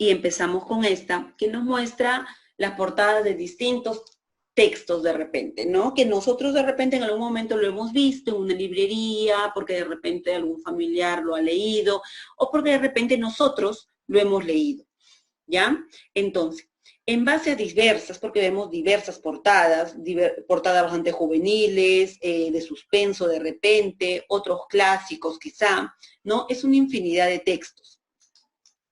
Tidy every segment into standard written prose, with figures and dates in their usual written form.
Y empezamos con esta, que nos muestra las portadas de distintos textos de repente, ¿no? Que nosotros de repente en algún momento lo hemos visto en una librería, porque de repente algún familiar lo ha leído, o porque de repente nosotros lo hemos leído, ¿ya? Entonces, en base a diversas, porque vemos diversas portadas, portadas bastante juveniles, de suspenso de repente, otros clásicos quizá, ¿no? Es una infinidad de textos.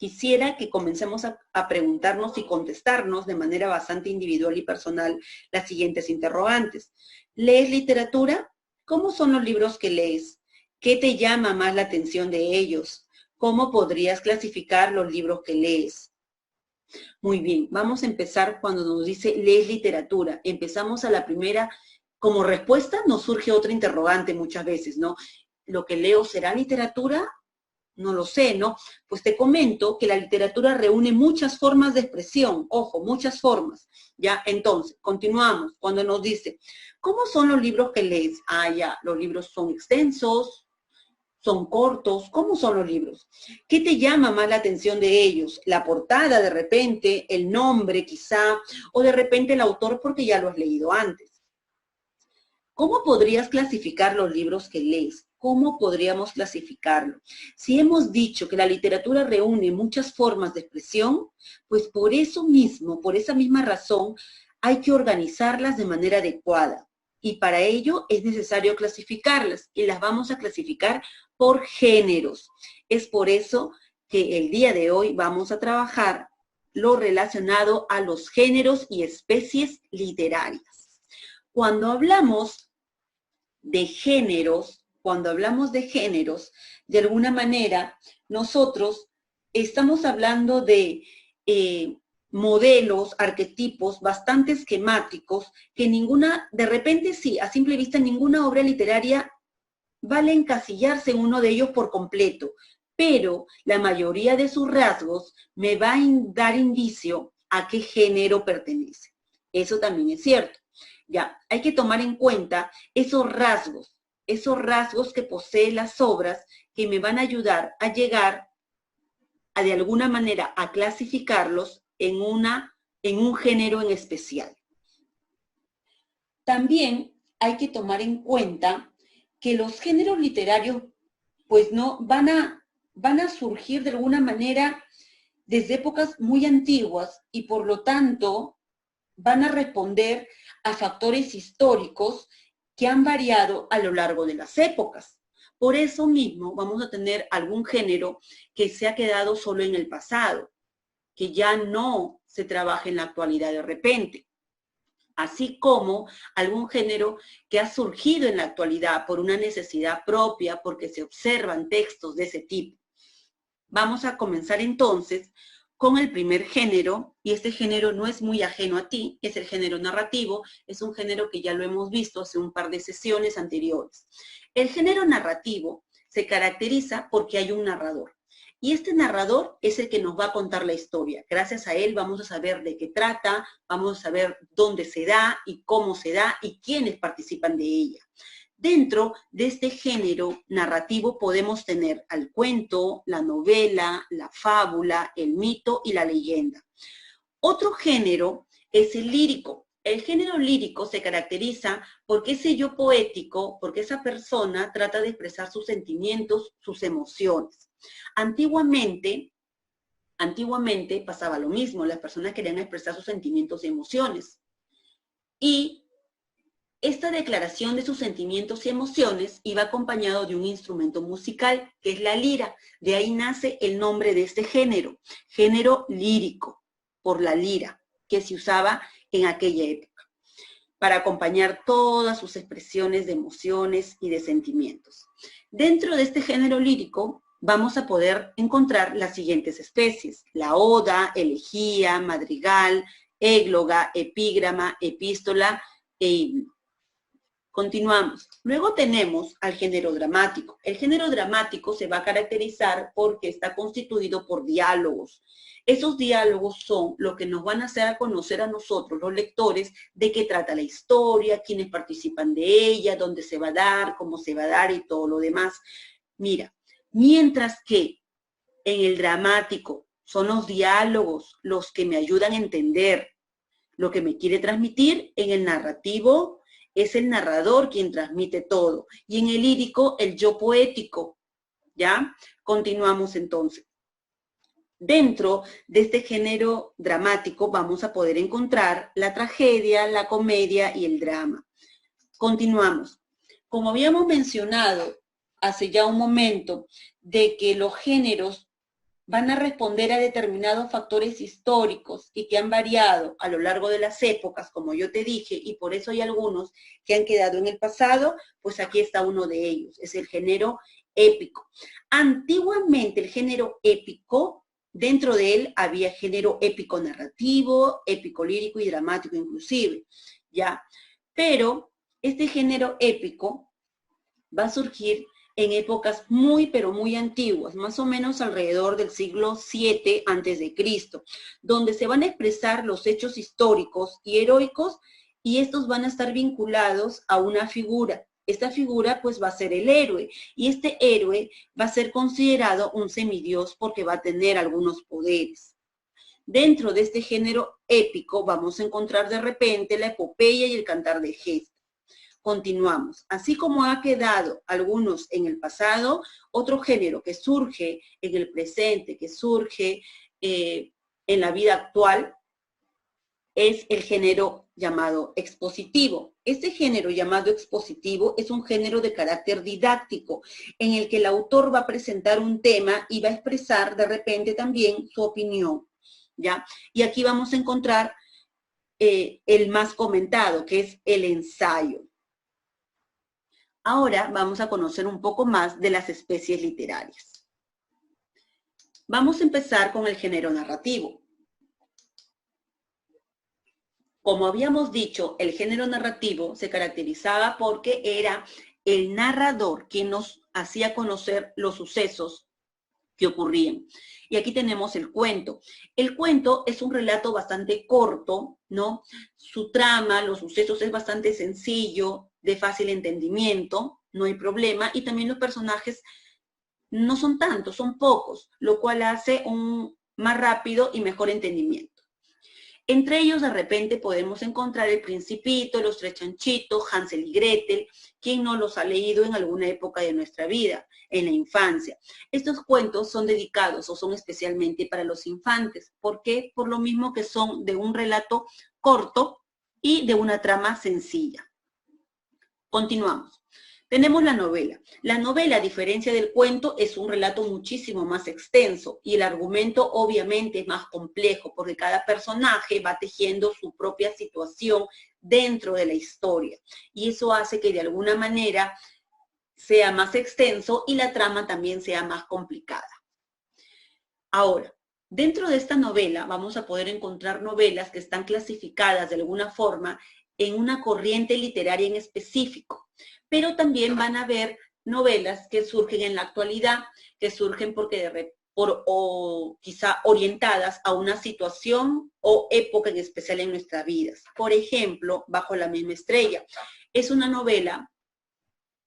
Quisiera que comencemos a preguntarnos y contestarnos de manera bastante individual y personal las siguientes interrogantes. ¿Lees literatura? ¿Cómo son los libros que lees? ¿Qué te llama más la atención de ellos? ¿Cómo podrías clasificar los libros que lees? Muy bien, vamos a empezar cuando nos dice lees literatura. Empezamos a la primera, como respuesta nos surge otra interrogante muchas veces, ¿no? ¿Lo que leo será literatura? No lo sé, ¿no? Pues te comento que la literatura reúne muchas formas de expresión, ojo, muchas formas, ¿ya? Entonces, continuamos, cuando nos dice, ¿cómo son los libros que lees? Ah, ya, los libros son extensos, son cortos, ¿cómo son los libros? ¿Qué te llama más la atención de ellos? La portada de repente, el nombre quizá, o de repente el autor porque ya lo has leído antes. ¿Cómo podrías clasificar los libros que lees? ¿Cómo podríamos clasificarlo? Si hemos dicho que la literatura reúne muchas formas de expresión, pues por eso mismo, por esa misma razón, hay que organizarlas de manera adecuada. Y para ello es necesario clasificarlas y las vamos a clasificar por géneros. Es por eso que el día de hoy vamos a trabajar lo relacionado a los géneros y especies literarias. Cuando hablamos de géneros, de alguna manera, nosotros estamos hablando de modelos, arquetipos bastante esquemáticos, que de repente sí, a simple vista, ninguna obra literaria vale encasillarse en uno de ellos por completo, pero la mayoría de sus rasgos me va a dar indicio a qué género pertenece. Eso también es cierto. Ya, hay que tomar en cuenta esos rasgos que poseen las obras que me van a ayudar a llegar a, de alguna manera, a clasificarlos en un género en especial. También hay que tomar en cuenta que los géneros literarios, pues no, van a surgir de alguna manera desde épocas muy antiguas y por lo tanto van a responder a factores históricos que han variado a lo largo de las épocas. Por eso mismo vamos a tener algún género que se ha quedado solo en el pasado, que ya no se trabaja en la actualidad de repente, así como algún género que ha surgido en la actualidad por una necesidad propia, porque se observan textos de ese tipo. Vamos a comenzar entonces con el primer género, y este género no es muy ajeno a ti, es el género narrativo, es un género que ya lo hemos visto hace un par de sesiones anteriores. El género narrativo se caracteriza porque hay un narrador, y este narrador es el que nos va a contar la historia. Gracias a él vamos a saber de qué trata, vamos a saber dónde se da y cómo se da y quiénes participan de ella. Dentro de este género narrativo podemos tener al cuento, la novela, la fábula, el mito y la leyenda. Otro género es el lírico. El género lírico se caracteriza porque ese yo poético, porque esa persona trata de expresar sus sentimientos, sus emociones. Antiguamente pasaba lo mismo, las personas querían expresar sus sentimientos y emociones. Y esta declaración de sus sentimientos y emociones iba acompañado de un instrumento musical, que es la lira. De ahí nace el nombre de este género lírico, por la lira, que se usaba en aquella época, para acompañar todas sus expresiones de emociones y de sentimientos. Dentro de este género lírico vamos a poder encontrar las siguientes especies: la oda, elegía, madrigal, égloga, epígrama, epístola e himno. Continuamos. Luego tenemos al género dramático. El género dramático se va a caracterizar porque está constituido por diálogos. Esos diálogos son lo que nos van a hacer a conocer a nosotros, los lectores, de qué trata la historia, quiénes participan de ella, dónde se va a dar, cómo se va a dar y todo lo demás. Mira, mientras que en el dramático son los diálogos los que me ayudan a entender lo que me quiere transmitir. En el narrativo es el narrador quien transmite todo. Y en el lírico, el yo poético. ¿Ya? Continuamos entonces. Dentro de este género dramático vamos a poder encontrar la tragedia, la comedia y el drama. Continuamos. Como habíamos mencionado hace ya un momento, de que los géneros van a responder a determinados factores históricos y que han variado a lo largo de las épocas, como yo te dije, y por eso hay algunos que han quedado en el pasado, pues aquí está uno de ellos, es el género épico. Antiguamente el género épico, dentro de él había género épico narrativo, épico lírico y dramático inclusive, ¿ya? Pero este género épico va a surgir en épocas muy, pero muy antiguas, más o menos alrededor del siglo VII a.C., donde se van a expresar los hechos históricos y heroicos, y estos van a estar vinculados a una figura. Esta figura pues va a ser el héroe, y este héroe va a ser considerado un semidios porque va a tener algunos poderes. Dentro de este género épico vamos a encontrar de repente la epopeya y el cantar de gesta. Continuamos. Así como ha quedado algunos en el pasado, otro género que surge en el presente, que surge en la vida actual, es el género llamado expositivo. Este género llamado expositivo es un género de carácter didáctico, en el que el autor va a presentar un tema y va a expresar de repente también su opinión, ¿ya? Y aquí vamos a encontrar el más comentado, que es el ensayo. Ahora vamos a conocer un poco más de las especies literarias. Vamos a empezar con el género narrativo. Como habíamos dicho, el género narrativo se caracterizaba porque era el narrador quien nos hacía conocer los sucesos que ocurrían. Y aquí tenemos el cuento. El cuento es un relato bastante corto, ¿no? Su trama, los sucesos es bastante sencillo, de fácil entendimiento, no hay problema, y también los personajes no son tantos, son pocos, lo cual hace un más rápido y mejor entendimiento. Entre ellos, de repente, podemos encontrar El Principito, Los Tres Chanchitos, Hansel y Gretel, quien no los ha leído en alguna época de nuestra vida, en la infancia. Estos cuentos son dedicados o son especialmente para los infantes. ¿Por qué? Por lo mismo que son de un relato corto y de una trama sencilla. Continuamos. Tenemos la novela. La novela, a diferencia del cuento, es un relato muchísimo más extenso y el argumento obviamente es más complejo porque cada personaje va tejiendo su propia situación dentro de la historia y eso hace que de alguna manera sea más extenso y la trama también sea más complicada. Ahora, dentro de esta novela vamos a poder encontrar novelas que están clasificadas de alguna forma en una corriente literaria en específico, pero también van a haber novelas que surgen en la actualidad, que surgen porque o quizá orientadas a una situación o época en especial en nuestras vidas. Por ejemplo, Bajo la misma estrella. Es una novela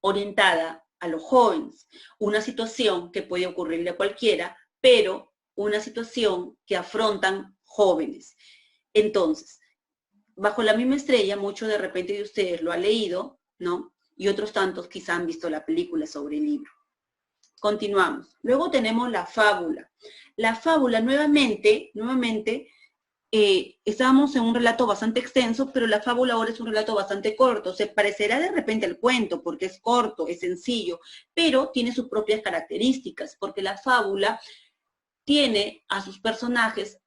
orientada a los jóvenes, una situación que puede ocurrirle a cualquiera, pero una situación que afrontan jóvenes. Entonces, Bajo la misma estrella, muchos de repente de ustedes lo han leído, ¿no? Y otros tantos quizá han visto la película sobre el libro. Continuamos. Luego tenemos la fábula. La fábula, nuevamente, estábamos en un relato bastante extenso, pero la fábula ahora es un relato bastante corto. Se parecerá de repente al cuento, porque es corto, es sencillo, pero tiene sus propias características, porque la fábula tiene a sus personajes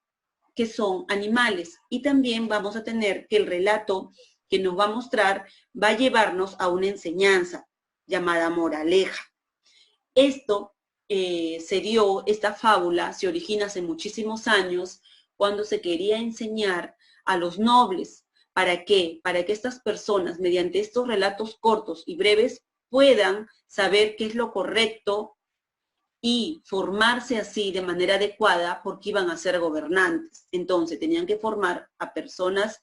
que son animales, y también vamos a tener que el relato que nos va a mostrar va a llevarnos a una enseñanza llamada moraleja. Esta fábula se origina hace muchísimos años cuando se quería enseñar a los nobles. ¿Para qué? Para que estas personas, mediante estos relatos cortos y breves, puedan saber qué es lo correcto y formarse así de manera adecuada porque iban a ser gobernantes. Entonces tenían que formar a personas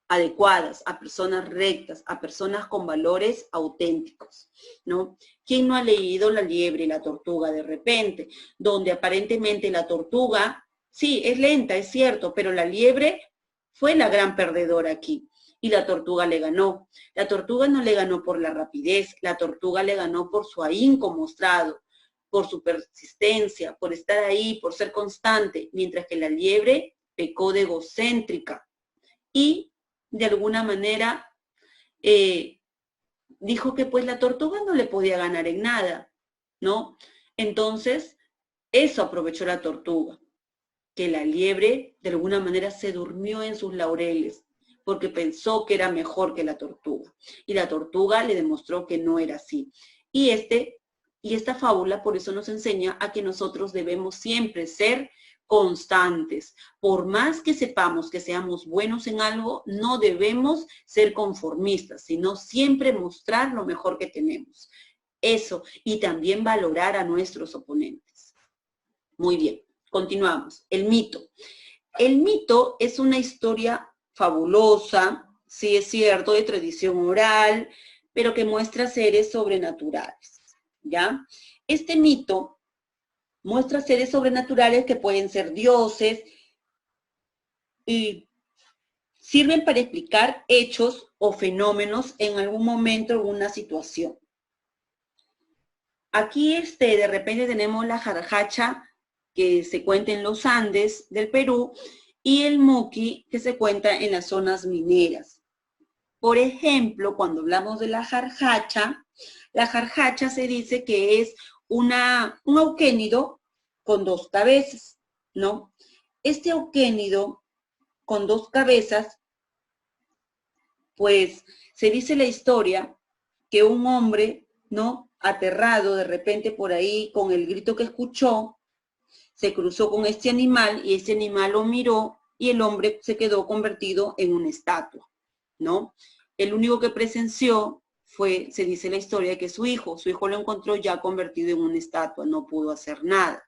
adecuadas, a personas rectas, a personas con valores auténticos, ¿no? ¿Quién no ha leído La liebre y la tortuga de repente? Donde aparentemente la tortuga, sí, es lenta, es cierto, pero la liebre fue la gran perdedora aquí. Y la tortuga le ganó. La tortuga no le ganó por la rapidez, la tortuga le ganó por su ahínco mostrado, por su persistencia, por estar ahí, por ser constante, mientras que la liebre pecó de egocéntrica y de alguna manera dijo que pues la tortuga no le podía ganar en nada, ¿no? Entonces, eso aprovechó la tortuga, que la liebre de alguna manera se durmió en sus laureles, porque pensó que era mejor que la tortuga. Y la tortuga le demostró que no era así. Y esta fábula por eso nos enseña a que nosotros debemos siempre ser constantes. Por más que sepamos que seamos buenos en algo, no debemos ser conformistas, sino siempre mostrar lo mejor que tenemos. Eso, y también valorar a nuestros oponentes. Muy bien, continuamos. El mito. El mito es una historia fabulosa, sí es cierto, de tradición oral, pero que muestra seres sobrenaturales, ¿ya? Este mito muestra seres sobrenaturales que pueden ser dioses y sirven para explicar hechos o fenómenos en algún momento, en una situación. Aquí de repente tenemos la jarjacha que se cuenta en los Andes del Perú y el muqui que se cuenta en las zonas mineras. Por ejemplo, cuando hablamos de la jarjacha se dice que es un auquénido con dos cabezas, ¿no? Este auquénido con dos cabezas, pues se dice la historia que un hombre, ¿no? Aterrado de repente por ahí con el grito que escuchó, se cruzó con este animal y este animal lo miró y el hombre se quedó convertido en una estatua, ¿no? El único que presenció fue, se dice la historia, que su hijo lo encontró ya convertido en una estatua, no pudo hacer nada.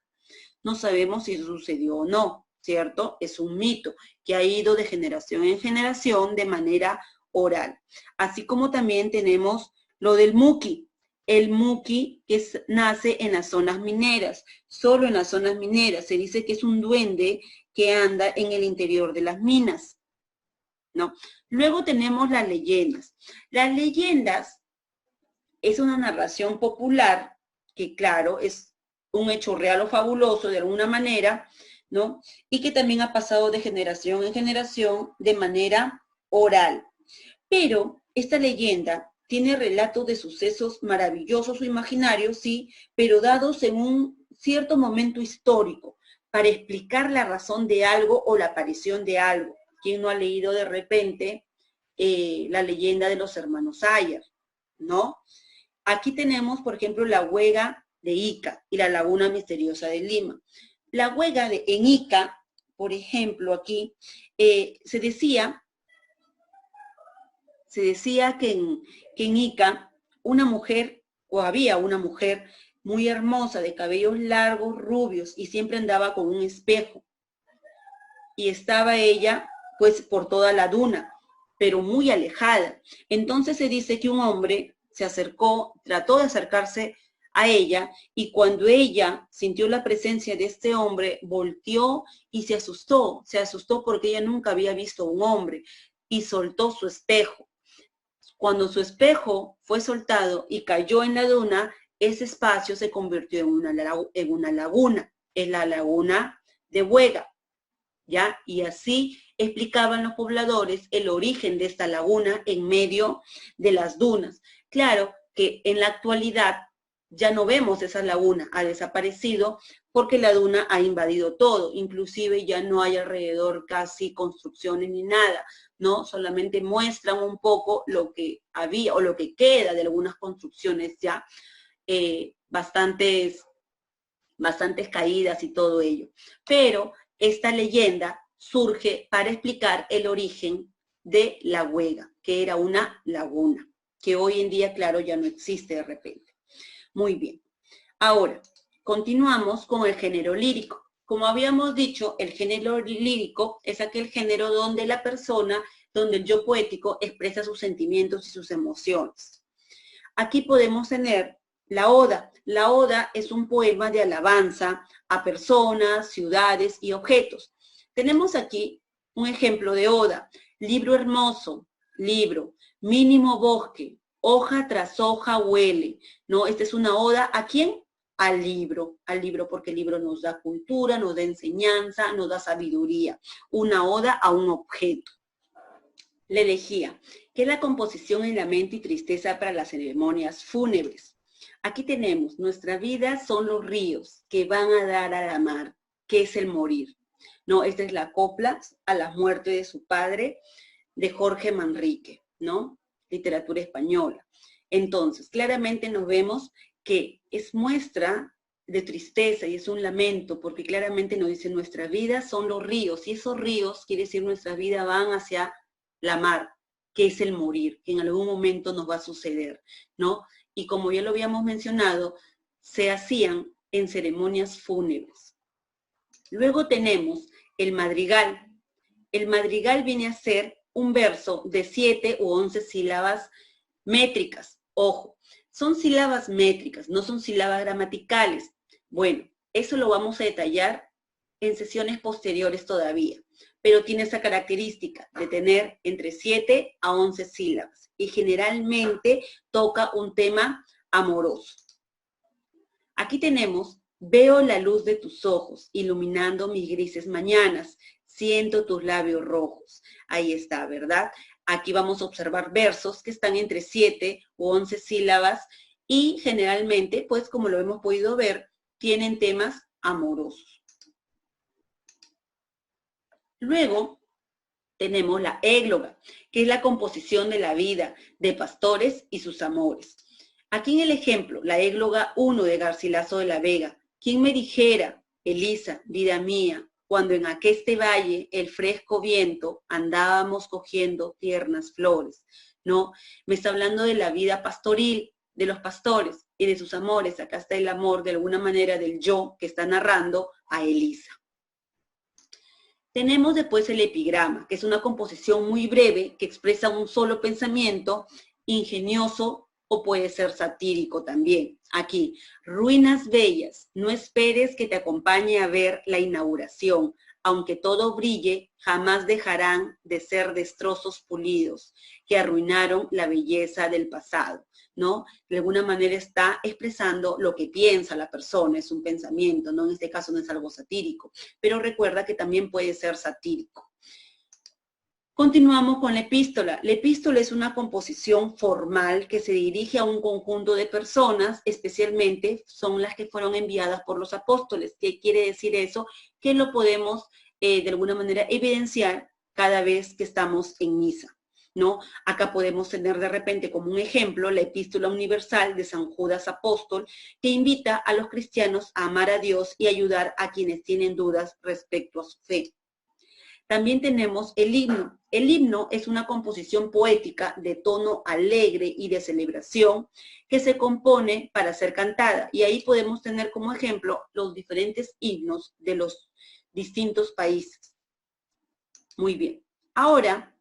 No sabemos si eso sucedió o no, ¿cierto? Es un mito que ha ido de generación en generación de manera oral. Así como también tenemos lo del muqui. El muqui que nace en las zonas mineras, solo en las zonas mineras. Se dice que es un duende que anda en el interior de las minas, ¿no? Luego tenemos las leyendas. Las leyendas es una narración popular que, claro, es un hecho real o fabuloso de alguna manera, ¿no? Y que también ha pasado de generación en generación de manera oral. Pero esta leyenda tiene relatos de sucesos maravillosos o imaginarios, sí, pero dados en un cierto momento histórico, para explicar la razón de algo o la aparición de algo. ¿Quién no ha leído de repente la leyenda de los hermanos Ayer, ¿no? Aquí tenemos, por ejemplo, la huega de Ica y la laguna misteriosa de Lima. La huega en Ica, por ejemplo, aquí, se decía que en Ica una mujer, o había una mujer muy hermosa, de cabellos largos, rubios, y siempre andaba con un espejo. Y estaba ella, pues, por toda la duna, pero muy alejada. Entonces se dice que un hombre se acercó, trató de acercarse a ella, y cuando ella sintió la presencia de este hombre, volteó y se asustó porque ella nunca había visto un hombre, y soltó su espejo. Cuando su espejo fue soltado y cayó en la duna, ese espacio se convirtió en una laguna, en la laguna de Huega, ¿ya? Y así explicaban los pobladores el origen de esta laguna en medio de las dunas. Claro que en la actualidad ya no vemos esa laguna, ha desaparecido porque la duna ha invadido todo, inclusive ya no hay alrededor casi construcciones ni nada, ¿no? Solamente muestran un poco lo que había o lo que queda de algunas construcciones ya bastantes caídas y todo ello. Pero esta leyenda surge para explicar el origen de la Huega, que era una laguna, que hoy en día, claro, ya no existe de repente. Muy bien. Ahora, continuamos con el género lírico. Como habíamos dicho, el género lírico es aquel género donde la persona donde el yo poético expresa sus sentimientos y sus emociones. Aquí podemos tener la oda. La oda es un poema de alabanza a personas, ciudades y objetos. Tenemos aquí un ejemplo de oda. Libro hermoso, libro, mínimo bosque, hoja tras hoja huele, ¿no? Esta es una oda, ¿a quién? Al libro, porque el libro nos da cultura, nos da enseñanza, nos da sabiduría. Una oda a un objeto. La elegía, que es la composición en lamento y tristeza para las ceremonias fúnebres. Aquí tenemos, nuestra vida son los ríos que van a dar a la mar, que es el morir. ¿No? Esta es la copla a la muerte de su padre, de Jorge Manrique, ¿no? Literatura española. Entonces, claramente nos vemos que es muestra de tristeza y es un lamento, porque claramente nos dice, nuestra vida son los ríos, y esos ríos, quiere decir, nuestra vida van hacia la mar, que es el morir, que en algún momento nos va a suceder, ¿no? Y como ya lo habíamos mencionado, se hacían en ceremonias fúnebres. Luego tenemos el madrigal. El madrigal viene a ser un verso de 7 u 11 sílabas métricas. Ojo, son sílabas métricas, no son sílabas gramaticales. Bueno, eso lo vamos a detallar en sesiones posteriores todavía, pero tiene esa característica de tener entre 7 a 11 sílabas y generalmente toca un tema amoroso. Aquí tenemos, veo la luz de tus ojos iluminando mis grises mañanas, siento tus labios rojos. Ahí está, ¿verdad? Aquí vamos a observar versos que están entre 7 u 11 sílabas y generalmente, pues como lo hemos podido ver, tienen temas amorosos. Luego tenemos la égloga, que es la composición de la vida de pastores y sus amores. Aquí en el ejemplo, la égloga 1 de Garcilaso de la Vega. ¿Quién me dijera, Elisa, vida mía, cuando en aqueste valle el fresco viento andábamos cogiendo tiernas flores? ¿No? Me está hablando de la vida pastoril, de los pastores y de sus amores. Acá está el amor, de alguna manera, del yo que está narrando a Elisa. Tenemos después el epigrama, que es una composición muy breve que expresa un solo pensamiento, ingenioso o puede ser satírico también. Aquí, ruinas bellas, no esperes que te acompañe a ver la inauguración. Aunque todo brille, jamás dejarán de ser destrozos pulidos que arruinaron la belleza del pasado, ¿no? De alguna manera está expresando lo que piensa la persona, es un pensamiento, ¿no? En este caso no es algo satírico, pero recuerda que también puede ser satírico. Continuamos con la epístola. La epístola es una composición formal que se dirige a un conjunto de personas, especialmente son las que fueron enviadas por los apóstoles. ¿Qué quiere decir eso? Que lo podemos de alguna manera evidenciar cada vez que estamos en misa, ¿no? Acá podemos tener de repente como un ejemplo la epístola universal de San Judas Apóstol, que invita a los cristianos a amar a Dios y ayudar a quienes tienen dudas respecto a su fe. También tenemos el himno. El himno es una composición poética de tono alegre y de celebración que se compone para ser cantada. Y ahí podemos tener como ejemplo los diferentes himnos de los distintos países. Muy bien. Ahora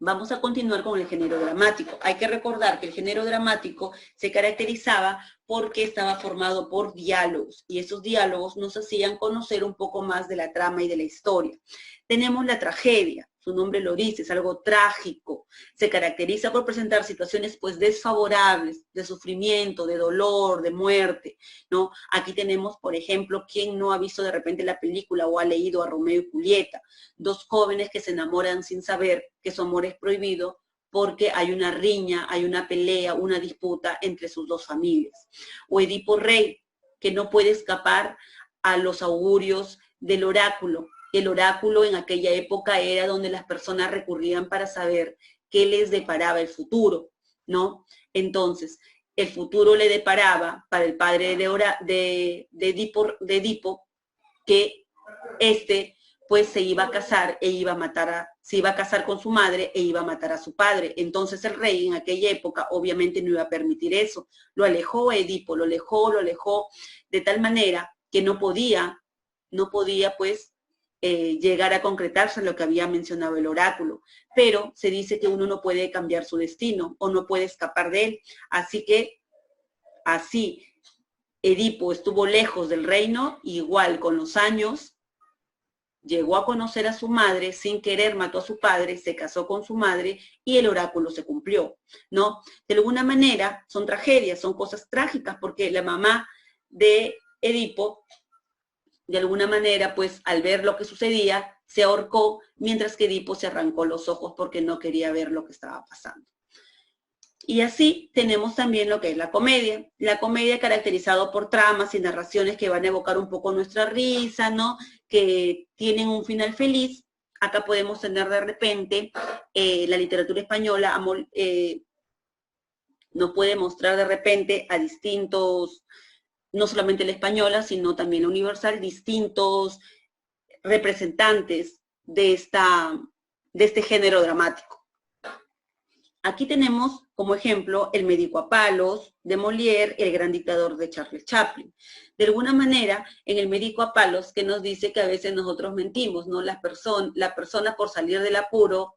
vamos a continuar con el género dramático. Hay que recordar que el género dramático se caracterizaba porque estaba formado por diálogos y esos diálogos nos hacían conocer un poco más de la trama y de la historia. Tenemos la tragedia, su nombre lo dice, es algo trágico. Se caracteriza por presentar situaciones pues desfavorables, de sufrimiento, de dolor, de muerte, ¿no? Aquí tenemos, por ejemplo, quien no ha visto de repente la película o ha leído a Romeo y Julieta, dos jóvenes que se enamoran sin saber que su amor es prohibido porque hay una riña, hay una pelea, una disputa entre sus dos familias. O Edipo Rey, que no puede escapar a los augurios del oráculo. El oráculo en aquella época era donde las personas recurrían para saber qué les deparaba el futuro, ¿no? Entonces, el futuro le deparaba para el padre de Edipo que pues se iba a casar e iba a matar se iba a casar con su madre e iba a matar a su padre. Entonces el rey en aquella época obviamente no iba a permitir eso. Lo alejó a Edipo, lo alejó de tal manera que no podía pues llegar a concretarse lo que había mencionado el oráculo. Pero se dice que uno no puede cambiar su destino o no puede escapar de él. Así que así Edipo estuvo lejos del reino, igual con los años llegó a conocer a su madre, sin querer mató a su padre, se casó con su madre y el oráculo se cumplió, ¿no? De alguna manera son tragedias, son cosas trágicas, porque la mamá de Edipo, de alguna manera, pues al ver lo que sucedía, se ahorcó, mientras que Edipo se arrancó los ojos porque no quería ver lo que estaba pasando. Y así tenemos también lo que es la comedia caracterizado por tramas y narraciones que van a evocar un poco nuestra risa, ¿no? Que tienen un final feliz. Acá podemos tener de repente la literatura española nos puede mostrar de repente a distintos, no solamente la española, sino también la universal, distintos representantes de este género dramático. Aquí tenemos como ejemplo El médico a palos de Molière, El gran dictador de Charles Chaplin. De alguna manera, en El médico a palos, que nos dice que a veces nosotros mentimos, ¿no? La persona por salir del apuro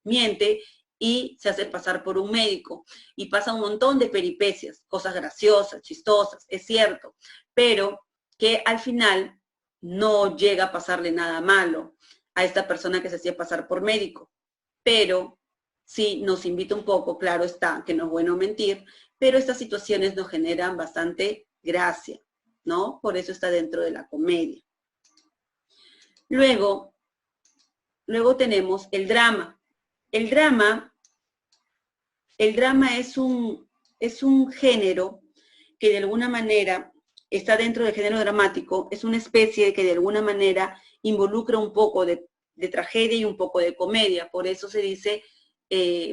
miente y se hace pasar por un médico. Y pasa un montón de peripecias, cosas graciosas, chistosas, es cierto, pero que al final no llega a pasarle nada malo a esta persona que se hacía pasar por médico. Pero sí nos invita un poco, claro está, que no es bueno mentir, pero estas situaciones nos generan bastante gracia, ¿no? Por eso está dentro de la comedia. Luego tenemos el drama. El drama es un género que de alguna manera está dentro del género dramático, es una especie que de alguna manera involucra un poco de tragedia y un poco de comedia, por eso se dice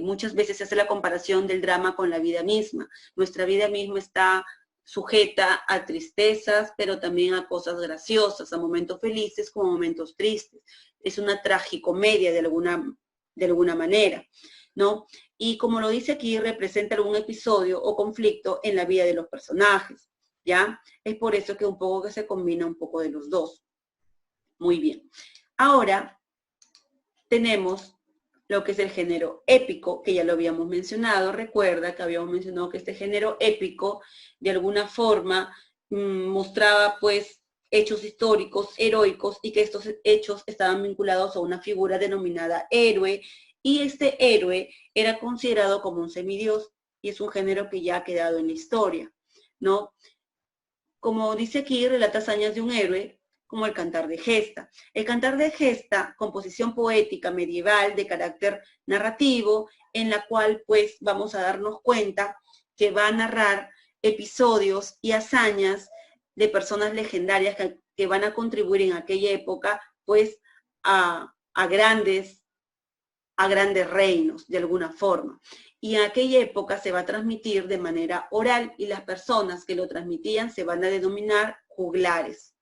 muchas veces se hace la comparación del drama con la vida misma. Nuestra vida misma está sujeta a tristezas, pero también a cosas graciosas, a momentos felices como momentos tristes. Es una tragicomedia de alguna manera, ¿no? Y como lo dice aquí, representa algún episodio o conflicto en la vida de los personajes, ¿ya? Es por eso que un poco que se combina un poco de los dos. Muy bien. Ahora tenemos lo que es el género épico, que ya lo habíamos mencionado. Recuerda que habíamos mencionado que este género épico, de alguna forma, mostraba pues hechos históricos, heroicos, y que estos hechos estaban vinculados a una figura denominada héroe, y este héroe era considerado como un semidios, y es un género que ya ha quedado en la historia, ¿no? Como dice aquí, relata hazañas de un héroe, como el Cantar de Gesta. El Cantar de Gesta, composición poética medieval de carácter narrativo, en la cual pues vamos a darnos cuenta que va a narrar episodios y hazañas de personas legendarias que van a contribuir en aquella época pues a grandes reinos de alguna forma. Y en aquella época se va a transmitir de manera oral y las personas que lo transmitían se van a denominar juglares.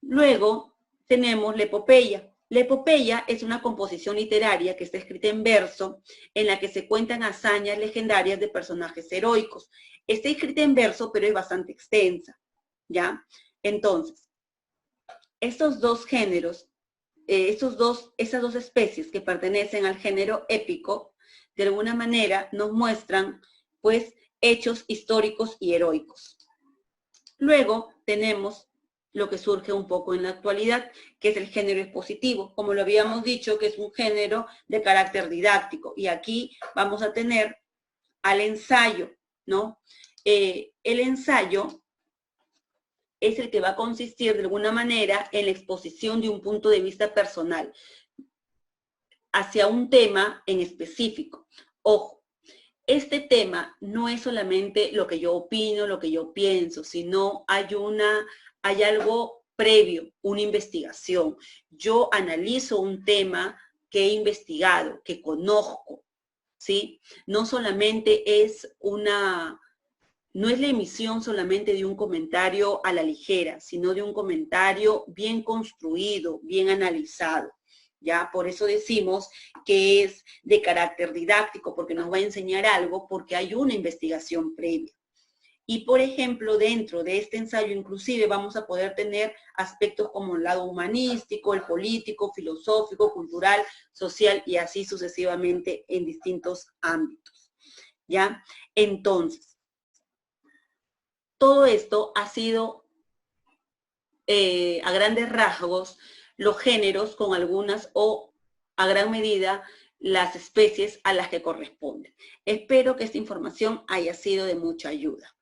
Luego tenemos la epopeya. La epopeya es una composición literaria que está escrita en verso, en la que se cuentan hazañas legendarias de personajes heroicos. Está escrita en verso, pero es bastante extensa, ¿ya? Entonces, estos dos géneros, esas dos especies que pertenecen al género épico, de alguna manera nos muestran, pues, hechos históricos y heroicos. Luego tenemos lo que surge un poco en la actualidad, que es el género expositivo, como lo habíamos dicho, que es un género de carácter didáctico. Y aquí vamos a tener al ensayo, ¿no? El ensayo es el que va a consistir de alguna manera en la exposición de un punto de vista personal hacia un tema en específico. Ojo, este tema no es solamente lo que yo opino, lo que yo pienso, sino hay algo previo, una investigación. Yo analizo un tema que he investigado, que conozco, ¿sí? No solamente no es la emisión solamente de un comentario a la ligera, sino de un comentario bien construido, bien analizado. ¿Ya? Por eso decimos que es de carácter didáctico, porque nos va a enseñar algo, porque hay una investigación previa. Y, por ejemplo, dentro de este ensayo inclusive vamos a poder tener aspectos como el lado humanístico, el político, filosófico, cultural, social y así sucesivamente en distintos ámbitos, ¿ya? Entonces, todo esto ha sido a grandes rasgos los géneros con algunas o a gran medida las especies a las que corresponden. Espero que esta información haya sido de mucha ayuda.